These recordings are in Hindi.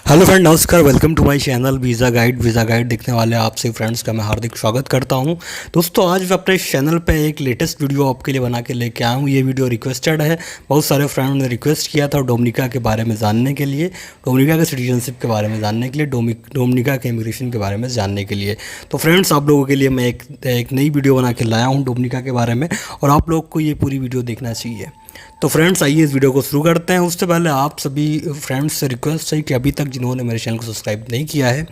हेलो फ्रेंड, नमस्कार। Welcome to my channel visa guide देखने वाले आप सभी फ्रेंड्स का मैं हार्दिक स्वागत करता हूं। दोस्तों, आज मैं अपने इस चैनल पे एक लेटेस्ट वीडियो आपके लिए बना के लेके आया हूं। ये वीडियो रिक्वेस्टेड है, बहुत सारे फ्रेंड ने रिक्वेस्ट किया था डोमिनिका के बारे में जानने के लिए, डोमिनिका के सिटीजनशिप के बारे में जानने के लिए, डोमिनिका के इमिग्रेशन के बारे में जानने के लिए। तो फ्रेंड्स, आप लोगों के लिए मैं एक नई वीडियो बना के लाया हूँ डोमिनिका के बारे में, और आप लोग को ये पूरी वीडियो देखना चाहिए। तो फ्रेंड्स, आइए इस वीडियो को शुरू करते हैं। उससे पहले आप सभी फ्रेंड्स से रिक्वेस्ट है कि अभी तक जिन्होंने मेरे चैनल को सब्सक्राइब नहीं किया है,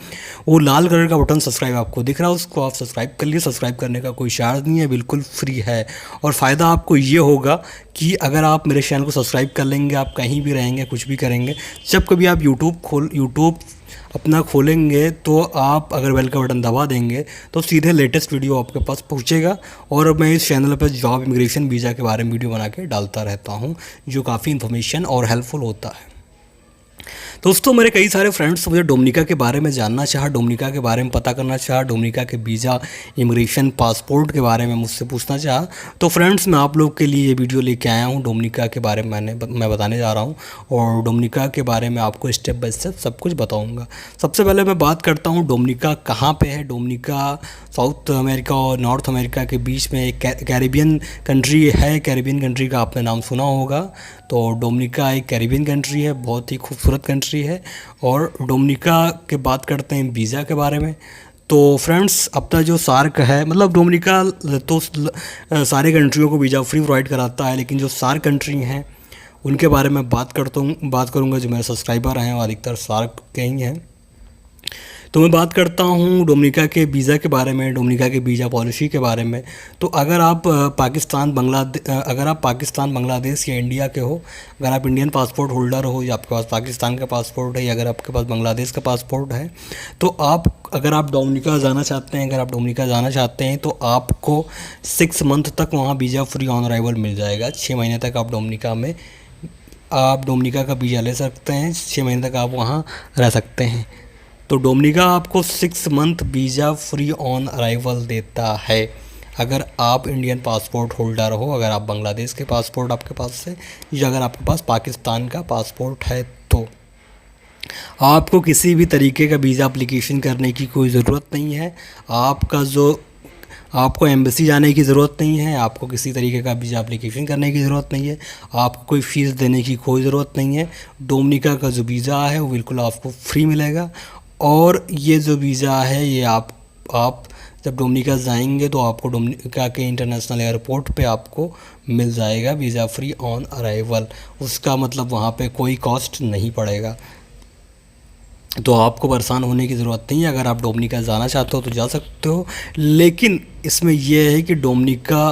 वो लाल कलर का बटन सब्सक्राइब आपको दिख रहा है, उसको आप सब्सक्राइब कर लिए। सब्सक्राइब करने का कोई चार्ज नहीं है, बिल्कुल फ्री है। और फ़ायदा आपको ये होगा कि अगर आप मेरे चैनल को सब्सक्राइब कर लेंगे, आप कहीं भी रहेंगे, कुछ भी करेंगे, जब कभी आप यूट्यूब अपना खोलेंगे तो आप अगर बेल का बटन दबा देंगे तो सीधे लेटेस्ट वीडियो आपके पास पहुंचेगा। और मैं इस चैनल पर जॉब, इमिग्रेशन, वीज़ा के बारे में वीडियो बना के डालता रहता हूं, जो काफ़ी इन्फॉर्मेशन और हेल्पफुल होता है। दोस्तों, मेरे कई सारे फ्रेंड्स मुझे डोमिनिका के बारे में जानना चाहा, डोमिनिका के बारे में पता करना चाहा, डोमिनिका के वीज़ा, इमिग्रेशन, पासपोर्ट के बारे में मुझसे पूछना चाहा। तो फ्रेंड्स, मैं आप लोग के लिए ये वीडियो लेके आया हूँ। डोमिनिका के बारे में मैं बताने जा रहा हूँ, और डोमिनिका के बारे में आपको स्टेप बाय स्टेप सब कुछ बताऊँगा। सबसे पहले मैं बात करता हूँ डोमिनिका कहाँ पर है। डोमिनिका साउथ अमेरिका और नॉर्थ अमेरिका के बीच में एक कैरिबियन कंट्री है। कैरिबियन कंट्री का आपने नाम सुना होगा। तो डोमिनिका एक कैरिबियन कंट्री है, बहुत ही खूबसूरत कंट्री है। और डोमिनिका के बात करते हैं वीज़ा के बारे में। तो फ्रेंड्स, अपना जो सार्क है, मतलब डोमिनिका तो सारे कंट्रियों को वीज़ा फ्री प्रोवाइड कराता है, लेकिन जो सार्क कंट्री हैं उनके बारे में बात करूँगा। जो मेरे सब्सक्राइबर हैं वो अधिकतर सार्क के ही हैं। तो मैं बात करता हूँ डोमिनिका के वीज़ा के बारे में, डोमिनिका के वीज़ा पॉलिसी के बारे में। तो अगर आप पाकिस्तान, बांग्लादेश या इंडिया के हो, अगर आप इंडियन पासपोर्ट होल्डर हो, या आपके पास पाकिस्तान का पासपोर्ट है, या अगर आपके पास बांग्लादेश का पासपोर्ट है, तो अगर आप डोमिनिका जाना चाहते हैं तो आपको 6 मंथ तक वहाँ वीज़ा फ्री ऑन अराइवल मिल जाएगा। 6 महीने तक आप डोमिनिका का वीज़ा ले सकते हैं, 6 महीने तक आप वहाँ रह सकते हैं। तो डोमिनिका आपको 6 month visa free on arrival देता है, अगर आप इंडियन पासपोर्ट होल्डर हो, अगर आप बांग्लादेश के पासपोर्ट आपके पास है, या अगर आपके पास पाकिस्तान का पासपोर्ट है। तो आपको किसी भी तरीके का वीज़ा एप्लीकेशन करने की कोई ज़रूरत नहीं है। आपको एम्बेसी जाने की ज़रूरत नहीं है, आपको किसी तरीके का वीज़ा एप्लीकेशन करने की ज़रूरत नहीं है, आपको कोई फ़ीस देने की कोई ज़रूरत नहीं है। डोमिनिका का जो वीज़ा है वो बिल्कुल आपको फ्री मिलेगा। और ये जो वीज़ा है ये आप जब डोमिनिका जाएंगे तो आपको डोमिनिका के इंटरनेशनल एयरपोर्ट पे आपको मिल जाएगा वीज़ा फ्री ऑन अराइवल। उसका मतलब वहाँ पे कोई कॉस्ट नहीं पड़ेगा। तो आपको परेशान होने की ज़रूरत नहीं है। अगर आप डोमिनिका जाना चाहते हो तो जा सकते हो, लेकिन इसमें यह है कि डोमिनिका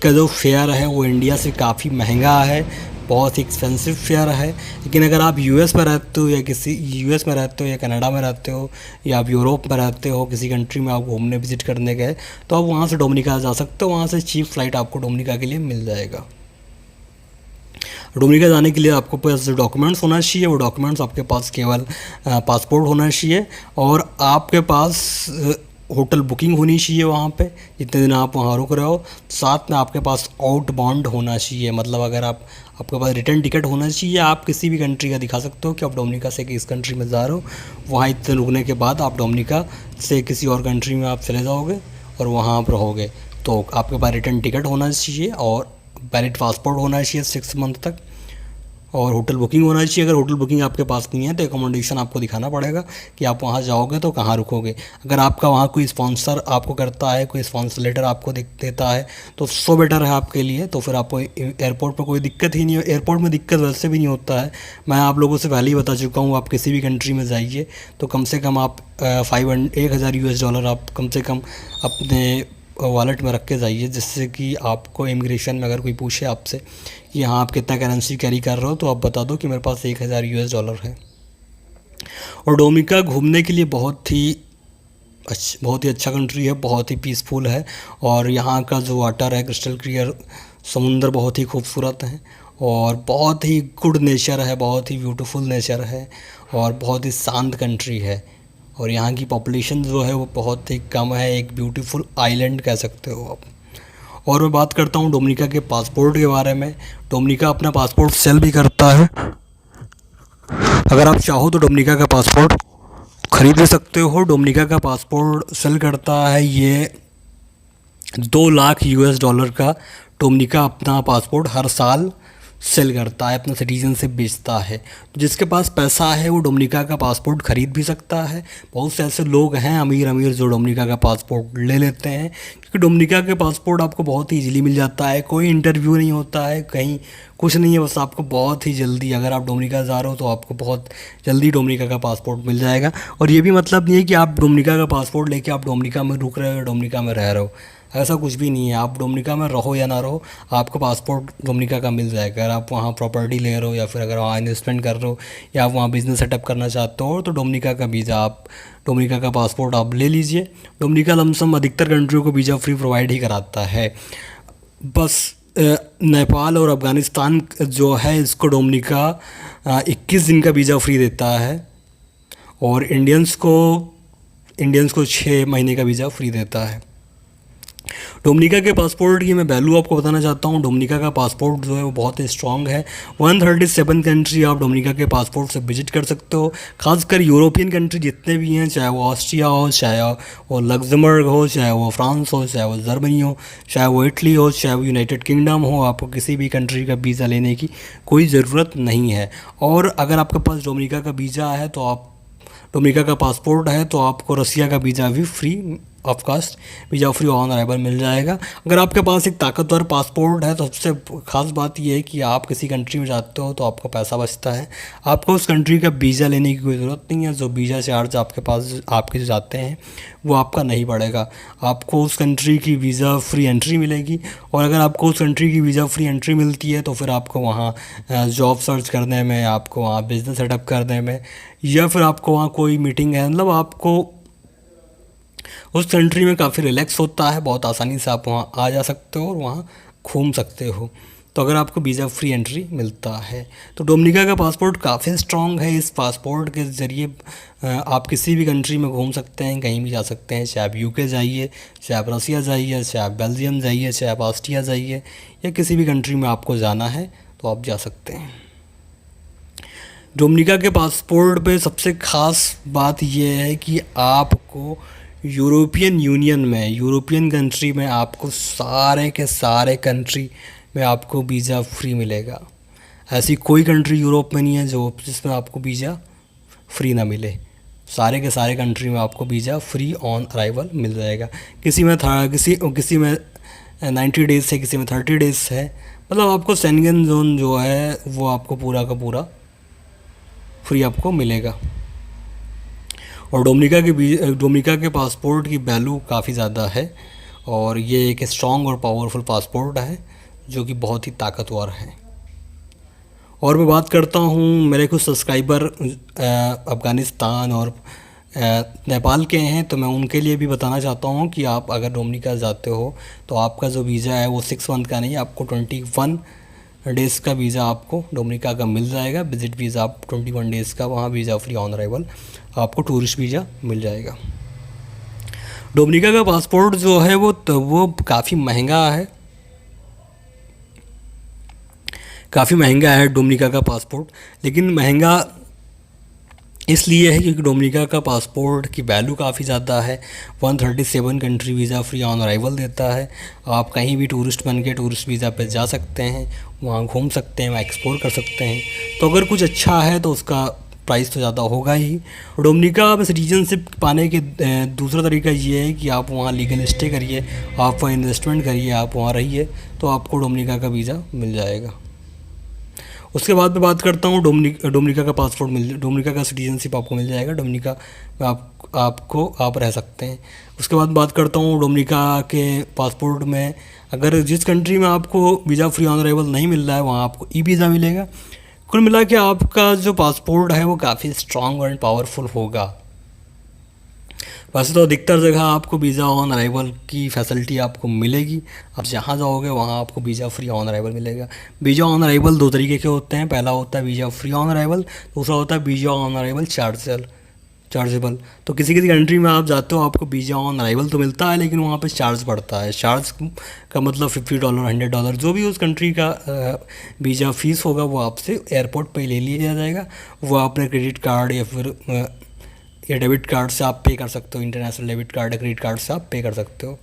का जो फेयर है वो इंडिया से काफ़ी महंगा है, बहुत ही एक्सपेंसिव फेयर है। लेकिन अगर आप यूएस में रहते हो, या कनाडा में रहते हो, या आप यूरोप में रहते हो, किसी कंट्री में आप घूमने विज़िट करने गए, तो आप वहाँ से डोमिनिका जा सकते हो। वहाँ से चीप फ्लाइट आपको डोमिनिका के लिए मिल जाएगा। डोमिनिका जाने के लिए आपको पास जो डॉक्यूमेंट्स होना चाहिए, वो डॉक्यूमेंट्स आपके पास केवल पासपोर्ट होना चाहिए, और आपके पास होटल बुकिंग होनी चाहिए वहाँ पे जितने दिन आप वहाँ रुक रहे हो। साथ में आपके पास आउट बाउंड होना चाहिए, मतलब अगर आपके पास रिटर्न टिकट होना चाहिए। आप किसी भी कंट्री का दिखा सकते हो कि आप डोमिनिका से किस कंट्री में जा रहे हो, वहाँ इतने रुकने के बाद आप डोमिनिका से किसी और कंट्री में आप चले जाओगे और वहाँ आप रहोगे। तो आपके पास रिटर्न टिकट होना चाहिए, और वैलिड पासपोर्ट होना चाहिए 6 मंथ तक, और होटल बुकिंग होना चाहिए। अगर होटल बुकिंग आपके पास नहीं है तो एकोमोडेशन आपको दिखाना पड़ेगा कि आप वहाँ जाओगे तो कहाँ रुकोगे। अगर आपका वहाँ कोई स्पॉन्सर आपको करता है, कोई स्पॉन्सर लेटर आपको देता है, तो सो बेटर है आपके लिए। तो फिर आपको एयरपोर्ट पर कोई दिक्कत ही नहीं हो। एयरपोर्ट में दिक्कत वैसे भी नहीं होता है, मैं आप लोगों से पहले ही बता चुका हूँ। आप किसी भी कंट्री में जाइए तो कम से कम आप 1,000 US डॉलर आप कम से कम अपने वॉलेट में रख के जाइए, जिससे कि आपको इमिग्रेशन में अगर कोई पूछे आपसे कि यहाँ आप कितना करेंसी कैरी कर रहे हो, तो आप बता दो कि मेरे पास 1,000 US डॉलर है। और डोमिनिका घूमने के लिए बहुत ही अच्छा कंट्री है, बहुत ही पीसफुल है। और यहाँ का जो वाटर है क्रिस्टल क्लियर, समुंदर बहुत ही खूबसूरत है, और बहुत ही गुड नेचर है, बहुत ही ब्यूटीफुल नेचर है, और बहुत ही शांत कंट्री है। और यहाँ की पॉपुलेशन जो है वो बहुत ही कम है, एक ब्यूटीफुल आइलैंड कह सकते हो आप। और मैं बात करता हूँ डोमिनिका के पासपोर्ट के बारे में। डोमिनिका अपना पासपोर्ट सेल भी करता है। अगर आप चाहो तो डोमिनिका का पासपोर्ट खरीद भी सकते हो। डोमिनिका का पासपोर्ट सेल करता है ये 2 लाख US डॉलर का। डोमिनिका अपना पासपोर्ट हर साल सेल करता है, अपना सिटीजनशिप बेचता है। तो जिसके पास पैसा है वो डोमिनिका का पासपोर्ट ख़रीद भी सकता है। बहुत से ऐसे लोग हैं अमीर अमीर जो डोमिनिका का पासपोर्ट ले लेते हैं, क्योंकि डोमिनिका के पासपोर्ट आपको बहुत ही इजीली मिल जाता है। कोई इंटरव्यू नहीं होता है, कहीं कुछ नहीं है, बस आपको बहुत ही जल्दी, अगर आप डोमिनिका जा रहे हो तो आपको बहुत जल्दी डोमिनिका का पासपोर्ट मिल जाएगा। और ये भी मतलब नहीं है कि आप डोमिनिका का पासपोर्ट लेके आप डोमिनिका में रुक रहे हो या डोमिनिका में रह रहे हो, ऐसा कुछ भी नहीं है। आप डोमिनिका में रहो या ना रहो, आपको पासपोर्ट डोमिनिका का मिल जाएगा। अगर आप वहाँ प्रॉपर्टी ले रहे हो या फिर अगर वहाँ इन्वेस्टमेंट कर रहे हो या आप वहाँ बिज़नेस सेटअप करना चाहते हो, तो डोमिनिका का वीज़ा आप, डोमिनिका का पासपोर्ट आप ले लीजिए। डोमिनिका लमसम अधिकतर कंट्रियों को वीज़ा फ्री प्रोवाइड ही कराता है। बस नेपाल और अफ़गानिस्तान जो है इसको डोमिनिका 21 दिन का वीज़ा फ्री देता है, और इंडियंस को 6 महीने का वीज़ा फ्री देता है। डोमिनिका के पासपोर्ट की मैं वैल्यू आपको बताना चाहता हूँ। डोमिनिका का पासपोर्ट जो है वो बहुत ही स्ट्रॉन्ग है। 137 कंट्री आप डोमिनिका के पासपोर्ट से विजिट कर सकते हो। खासकर यूरोपियन कंट्री जितने भी हैं, चाहे वो ऑस्ट्रिया हो, चाहे वो लग्जमबर्ग हो, चाहे वो फ्रांस हो, चाहे वो जर्मनी हो, चाहे वो इटली हो, चाहे वो यूनाइटेड किंगडम हो, आपको किसी भी कंट्री का वीज़ा लेने की कोई ज़रूरत नहीं है। और अगर आपके पास डोमिनिका का वीज़ा है तो आप, डोमिनिका का पासपोर्ट है तो आपको रसिया का वीज़ा भी free of cost visa free on arrival मिल जाएगा। अगर आपके पास एक ताकतवर पासपोर्ट है तो सबसे ख़ास बात यह है कि आप किसी कंट्री में जाते हो तो आपका पैसा बचता है, आपको उस कंट्री का वीज़ा लेने की कोई ज़रूरत नहीं है। जो वीज़ा चार्ज आपके पास आपके जो जाते हैं वो आपका नहीं पड़ेगा, आपको उस कंट्री की वीज़ा फ्री एंट्री मिलेगी। और अगर आपको उस कंट्री की वीज़ा फ्री एंट्री मिलती है तो फिर आपको वहाँ जॉब सर्च करने में, आपको वहाँ बिज़नेस सेटअप करने में, या फिर आपको वहाँ कोई मीटिंग है, मतलब आपको उस कंट्री में काफ़ी रिलैक्स होता है, बहुत आसानी से आप वहाँ आ जा सकते हो और वहाँ घूम सकते हो। तो अगर आपको वीज़ा फ्री एंट्री मिलता है तो डोमिनिका का पासपोर्ट काफ़ी स्ट्रॉन्ग है। इस पासपोर्ट के ज़रिए आप किसी भी कंट्री में घूम सकते हैं, कहीं भी जा सकते हैं, चाहे आप यूके जाइए, चाहे आप रसिया जाइए, चाहे आप बेल्जियम जाइए, चाहे आप ऑस्ट्रिया जाइए, या किसी भी कंट्री में आपको जाना है तो आप जा सकते हैं। डोमिनिका के पासपोर्ट पे सबसे ख़ास बात यह है कि आपको यूरोपियन यूनियन में, यूरोपियन कंट्री में आपको सारे के सारे कंट्री में आपको वीज़ा फ्री मिलेगा। ऐसी कोई कंट्री यूरोप में नहीं है जो जिसमें आपको वीज़ा फ्री ना मिले। सारे के सारे कंट्री में आपको वीज़ा फ्री ऑन अराइवल मिल जाएगा। किसी में 90 डेज़ है, किसी में 30 डेज़ है, मतलब आपको शेंगन जोन जो है वो आपको पूरा का पूरा फ्री आपको मिलेगा। और डोमिनिका के पासपोर्ट की वैल्यू काफ़ी ज़्यादा है, और ये एक स्ट्रॉन्ग और पावरफुल पासपोर्ट है जो कि बहुत ही ताकतवर है। और मैं बात करता हूँ, मेरे कुछ सब्सक्राइबर अफ़गानिस्तान और नेपाल के हैं, तो मैं उनके लिए भी बताना चाहता हूँ कि आप अगर डोमिनिका जाते हो तो आपका जो वीज़ा है वो 6 मंथ का नहीं, आपको 21 डेज़ का वीज़ा आपको डोमिनिका का मिल जाएगा। विजिट वीज़ा आप 21 डेज़ का, वहाँ वीज़ा फ्री ऑन अराइवल आपको टूरिस्ट वीज़ा मिल जाएगा। डोमिनिका का पासपोर्ट जो है वो काफ़ी महंगा है, काफ़ी महंगा है डोमिनिका का पासपोर्ट। लेकिन महंगा इसलिए है क्योंकि डोमिनिका का पासपोर्ट की वैल्यू काफ़ी ज़्यादा है। 137 country visa free on arrival देता है। आप कहीं भी टूरिस्ट बन के टूरिस्ट वीज़ा पे जा सकते हैं, वहाँ घूम सकते हैं, वहाँ एक्सप्लोर कर सकते हैं। तो अगर कुछ अच्छा है तो उसका प्राइस तो ज़्यादा होगा ही। डोमिनिका में सिटीजनशिप पाने के दूसरा तरीका ये है कि आप वहाँ लीगल स्टे करिए, आप वहाँ इन्वेस्टमेंट करिए, आप वहाँ रहिए, तो आपको डोमिनिका का वीज़ा मिल जाएगा। उसके बाद मैं बात करता हूँ डोमिनिका का डोमिनिका का सिटीजनशिप आपको मिल जाएगा। डोमिनिका में आप रह सकते हैं। उसके बाद बात करता हूँ डोमिनिका के पासपोर्ट में, अगर जिस कंट्री में आपको वीज़ा फ्री ऑन अराइवल नहीं मिल रहा है वहाँ आपको ई वीज़ा मिलेगा। कुल मिला के आपका जो पासपोर्ट है वो काफ़ी स्ट्रॉन्ग एंड पावरफुल होगा। वैसे तो अधिकतर जगह आपको वीज़ा ऑन अराइवल की फैसिलिटी आपको मिलेगी, आप जहाँ जाओगे वहाँ आपको वीज़ा फ्री ऑन अराइवल मिलेगा। वीज़ा ऑन अराइवल 2 तरीके के होते हैं, पहला होता है वीज़ा फ्री ऑन अराइवल, दूसरा होता है वीज़ा ऑन अराइवल चार्जेबल। तो किसी किसी कंट्री में आप जाते हो, आपको वीज़ा ऑन अराइवल तो मिलता है, लेकिन वहाँ पे चार्ज पड़ता है। चार्ज का मतलब $50 $100 जो भी उस कंट्री का वीज़ा फ़ीस होगा वो आपसे एयरपोर्ट पे ले लिया जाएगा। वो अपने क्रेडिट कार्ड या फिर या डेबिट कार्ड से आप पे कर सकते हो। इंटरनेशनल डेबिट कार्ड या क्रेडिट कार्ड से आप पे कर सकते हो।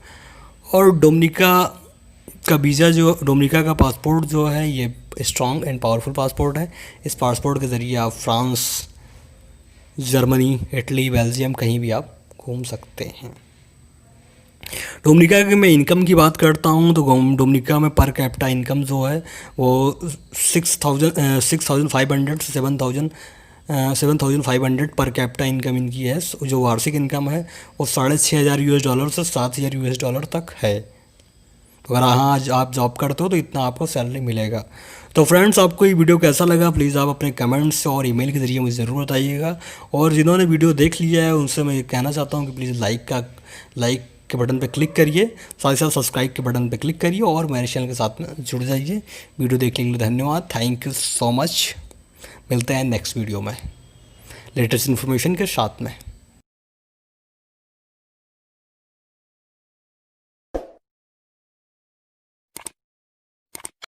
और डोमिनिका का वीज़ा जो डोमिनिका का पासपोर्ट जो है ये स्ट्रॉन्ग एंड पावरफुल पासपोर्ट है। इस पासपोर्ट के ज़रिए आप फ्रांस, जर्मनी, इटली, बेल्जियम कहीं भी आप घूम सकते हैं। डोमिनिका की मैं इनकम की बात करता हूँ तो डोमिनिका में पर कैपिटा इनकम जो है वो 6,500 से 7,500 पर कैपिटा इनकम इनकी है। जो वार्षिक इनकम है वो $6,500 से $7,000 तक है। अगर हाँ आज आप जॉब करते हो तो इतना आपको सैलरी मिलेगा। तो फ्रेंड्स, आपको ये वीडियो कैसा लगा प्लीज़ आप अपने कमेंट्स और ईमेल के ज़रिए मुझे ज़रूर बताइएगा। और जिन्होंने वीडियो देख लिया है उनसे मैं ये कहना चाहता हूँ कि प्लीज़ लाइक के बटन पे क्लिक करिए, साथ ही साथ सब्सक्राइब के बटन पे क्लिक करिए और मेरे चैनल के साथ में जुड़ जाइए। वीडियो देखने के लिए धन्यवाद, थैंक यू सो मच। मिलते हैं नेक्स्ट वीडियो में लेटेस्ट इन्फॉर्मेशन के साथ में।